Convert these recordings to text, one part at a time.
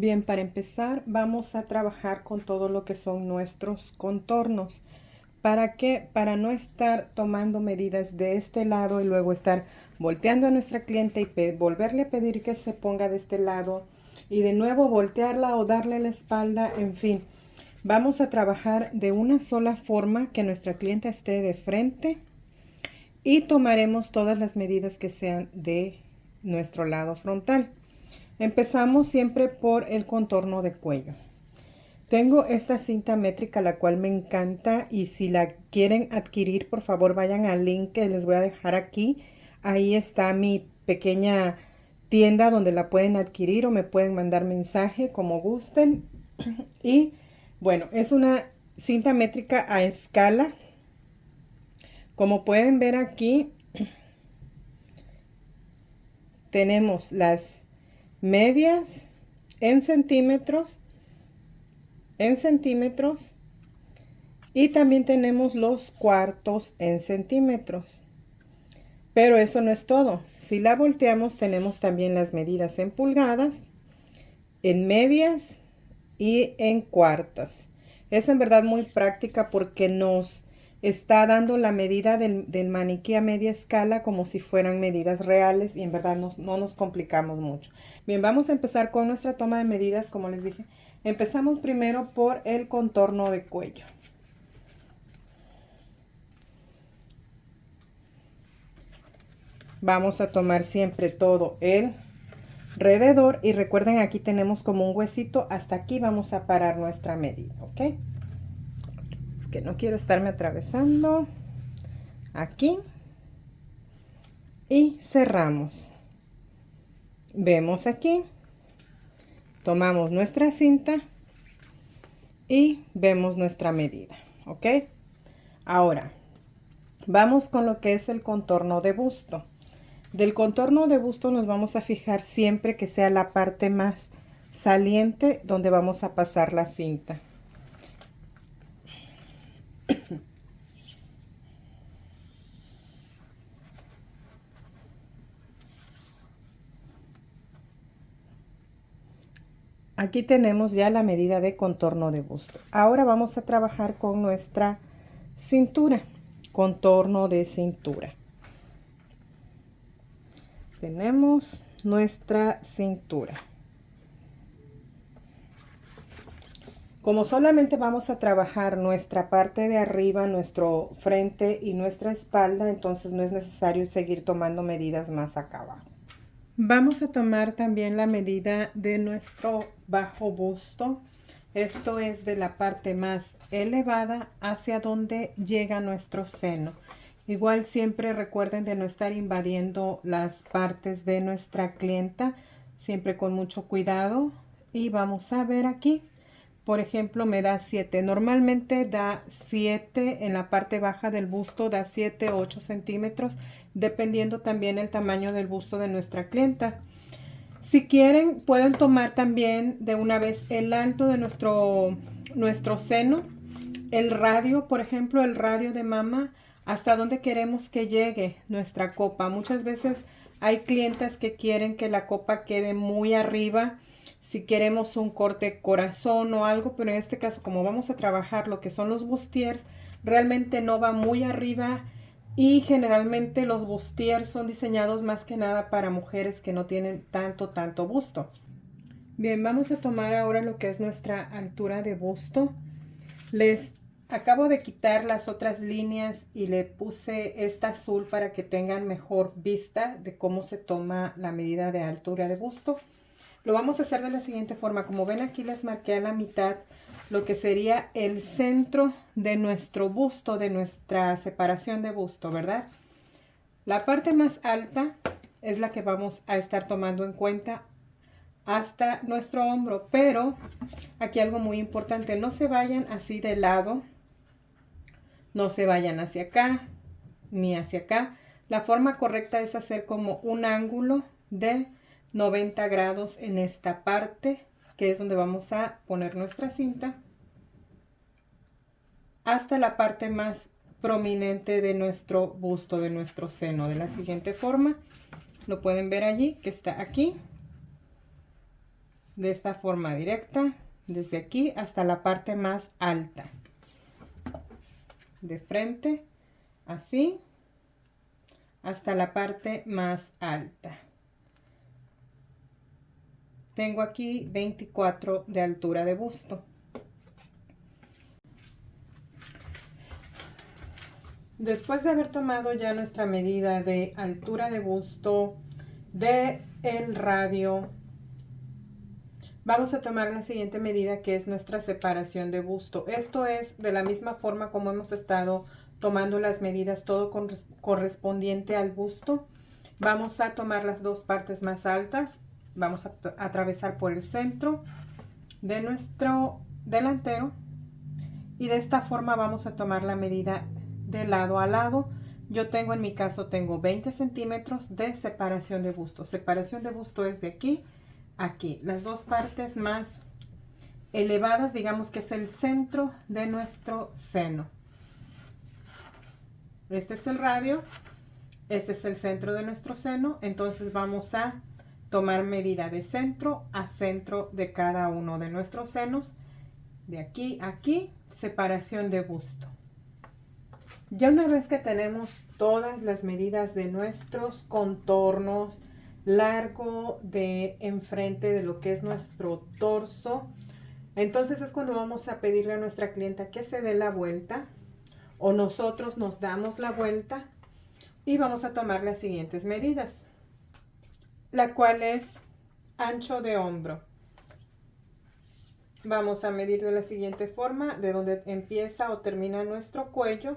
Bien, para empezar vamos a trabajar con todo lo que son nuestros contornos. ¿Para qué? Para no estar tomando medidas de este lado y luego estar volteando a nuestra cliente y volverle a pedir que se ponga de este lado y de nuevo voltearla o darle la espalda, en fin. Vamos a trabajar de una sola forma, que nuestra clienta esté de frente, y tomaremos todas las medidas que sean de nuestro lado frontal. Empezamos siempre por el contorno de cuello. Tengo esta cinta métrica, la cual me encanta, y si la quieren adquirir, por favor vayan al link que les voy a dejar aquí. Ahí está mi pequeña tienda donde la pueden adquirir o me pueden mandar mensaje como gusten. Y bueno, es una cinta métrica a escala. Como pueden ver aquí, tenemos las medias en centímetros, y también tenemos los cuartos en centímetros. Pero eso no es todo. Si la volteamos, tenemos también las medidas en pulgadas, en medias y en cuartas. Es en verdad muy práctica porque nos está dando la medida del maniquí a media escala como si fueran medidas reales, y en verdad no nos complicamos mucho. Bien, vamos a empezar con nuestra toma de medidas. Como les dije, empezamos primero por el contorno de cuello. Vamos a tomar siempre todo el alrededor y recuerden, aquí tenemos como un huesito, hasta aquí vamos a parar nuestra medida, ¿ok? Es que no quiero estarme atravesando aquí, y cerramos. Vemos aquí, tomamos nuestra cinta y vemos nuestra medida, ¿ok? Ahora vamos con lo que es el contorno de busto. Del contorno de busto nos vamos a fijar siempre que sea la parte más saliente donde vamos a pasar la cinta. Aquí tenemos ya la medida de contorno de busto. Ahora vamos a trabajar con nuestra cintura, contorno de cintura. Tenemos nuestra cintura. Como solamente vamos a trabajar nuestra parte de arriba, nuestro frente y nuestra espalda, entonces no es necesario seguir tomando medidas más acá abajo. Vamos a tomar también la medida de nuestro bajo busto. Esto es de la parte más elevada hacia donde llega nuestro seno. Igual siempre recuerden de no estar invadiendo las partes de nuestra clienta, siempre con mucho cuidado. Y vamos a ver aquí, por ejemplo, me da 7. Normalmente da 7 en la parte baja del busto, da 7 o 8 centímetros, dependiendo también el tamaño del busto de nuestra clienta. Si quieren, pueden tomar también de una vez el alto de nuestro seno, el radio, por ejemplo, el radio de mama, hasta donde queremos que llegue nuestra copa. Muchas veces hay clientas que quieren que la copa quede muy arriba, si queremos un corte corazón o algo, pero en este caso, como vamos a trabajar lo que son los bustiers, realmente no va muy arriba. Y generalmente los bustiers son diseñados más que nada para mujeres que no tienen tanto busto. Bien, vamos a tomar ahora lo que es nuestra altura de busto. Les acabo de quitar las otras líneas y le puse esta azul para que tengan mejor vista de cómo se toma la medida de altura de busto. Lo vamos a hacer de la siguiente forma. Como ven, aquí les marqué a la mitad lo que sería el centro de nuestro busto, de nuestra separación de busto, ¿verdad? La parte más alta es la que vamos a estar tomando en cuenta hasta nuestro hombro, pero aquí algo muy importante: no se vayan así de lado, no se vayan hacia acá ni hacia acá. La forma correcta es hacer como un ángulo de 90 grados en esta parte, que es donde vamos a poner nuestra cinta, hasta la parte más prominente de nuestro busto, de nuestro seno, de la siguiente forma. Lo pueden ver allí, que está aquí. de esta forma directa, desde aquí hasta la parte más alta. De frente, así, hasta la parte más alta. Tengo aquí 24 de altura de busto. Después de haber tomado ya nuestra medida de altura de busto, de el radio, vamos a tomar la siguiente medida, que es nuestra separación de busto. Esto es de la misma forma como hemos estado tomando las medidas, todo correspondiente al busto. Vamos a tomar las dos partes más altas, vamos a atravesar por el centro de nuestro delantero y de esta forma vamos a tomar la medida de lado a lado. Yo tengo, en mi caso, tengo 20 centímetros de separación de busto. Separación de busto es de aquí a aquí. Las dos partes más elevadas, digamos que es el centro de nuestro seno. Este es el radio, este es el centro de nuestro seno. Entonces vamos a tomar medida de centro a centro de cada uno de nuestros senos. De aquí a aquí, separación de busto. Ya una vez que tenemos todas las medidas de nuestros contornos, largo de enfrente de lo que es nuestro torso, entonces es cuando vamos a pedirle a nuestra clienta que se dé la vuelta, o nosotros nos damos la vuelta y vamos a tomar las siguientes medidas, la cual es ancho de hombro. Vamos a medir de la siguiente forma, de donde empieza o termina nuestro cuello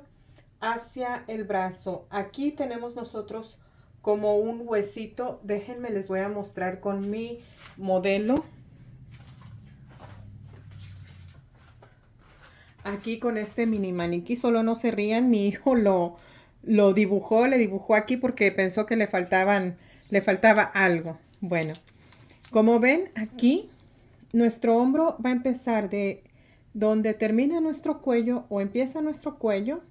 hacia el brazo. Aquí tenemos nosotros como un huesito. Déjenme, les voy a mostrar con mi modelo. Aquí con este mini maniquí, solo no se rían, mi hijo lo dibujó, le dibujó aquí porque pensó que le faltaba algo. Bueno, como ven aquí, nuestro hombro va a empezar de donde termina nuestro cuello o empieza nuestro cuello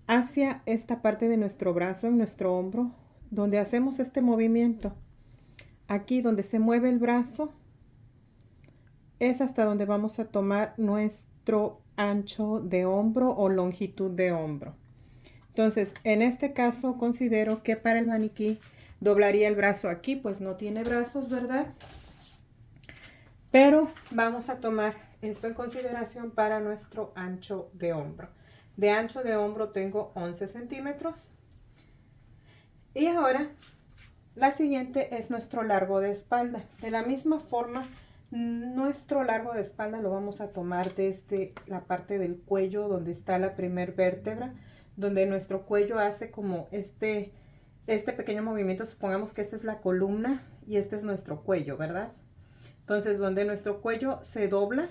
hacia esta parte de nuestro brazo, en nuestro hombro, donde hacemos este movimiento. Aquí donde se mueve el brazo es hasta donde vamos a tomar nuestro ancho de hombro o longitud de hombro. Entonces, en este caso considero que para el maniquí doblaría el brazo aquí, pues no tiene brazos, ¿verdad? Pero vamos a tomar esto en consideración para nuestro ancho de hombro. De ancho de hombro tengo 11 centímetros. Y ahora, la siguiente es nuestro largo de espalda. De la misma forma, nuestro largo de espalda lo vamos a tomar desde la parte del cuello, donde está la primer vértebra, donde nuestro cuello hace como este pequeño movimiento. Supongamos que esta es la columna y este es nuestro cuello, ¿verdad? Entonces, donde nuestro cuello se dobla,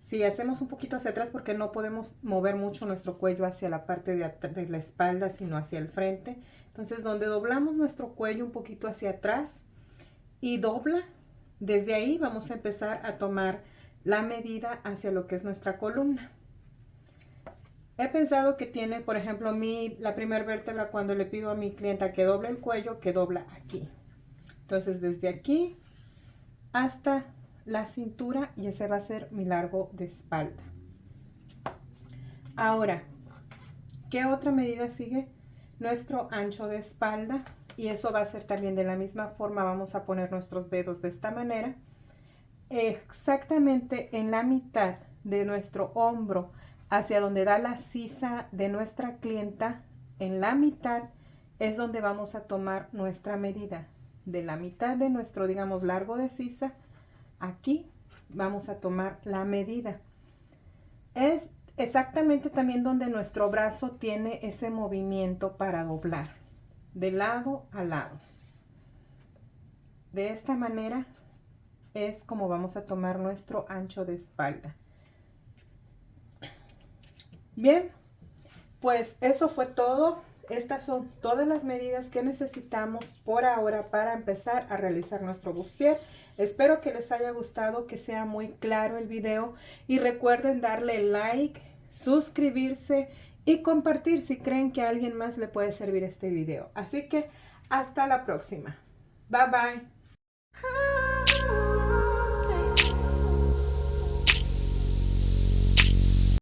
si hacemos un poquito hacia atrás, porque no podemos mover mucho nuestro cuello hacia la parte de la espalda, sino hacia el frente. Entonces, donde doblamos nuestro cuello un poquito hacia atrás y dobla, desde ahí vamos a empezar a tomar la medida hacia lo que es nuestra columna. He pensado que tiene, por ejemplo, la primera vértebra, cuando le pido a mi clienta que doble el cuello, que dobla aquí. Entonces, desde aquí hasta la cintura, y ese va a ser mi largo de espalda. Ahora, ¿qué otra medida sigue? Nuestro ancho de espalda, y eso va a ser también de la misma forma. Vamos a poner nuestros dedos de esta manera, exactamente en la mitad de nuestro hombro, hacia donde da la sisa de nuestra clienta. En la mitad es donde vamos a tomar nuestra medida. De la mitad de nuestro, digamos, largo de sisa, aquí vamos a tomar la medida. Es exactamente también donde nuestro brazo tiene ese movimiento para doblar de lado a lado. De esta manera es como vamos a tomar nuestro ancho de espalda. Bien, pues eso fue todo. Estas son todas las medidas que necesitamos por ahora para empezar a realizar nuestro bustier. Espero que les haya gustado, que sea muy claro el video, y recuerden darle like, suscribirse y compartir si creen que a alguien más le puede servir este video. Así que hasta la próxima. Bye bye.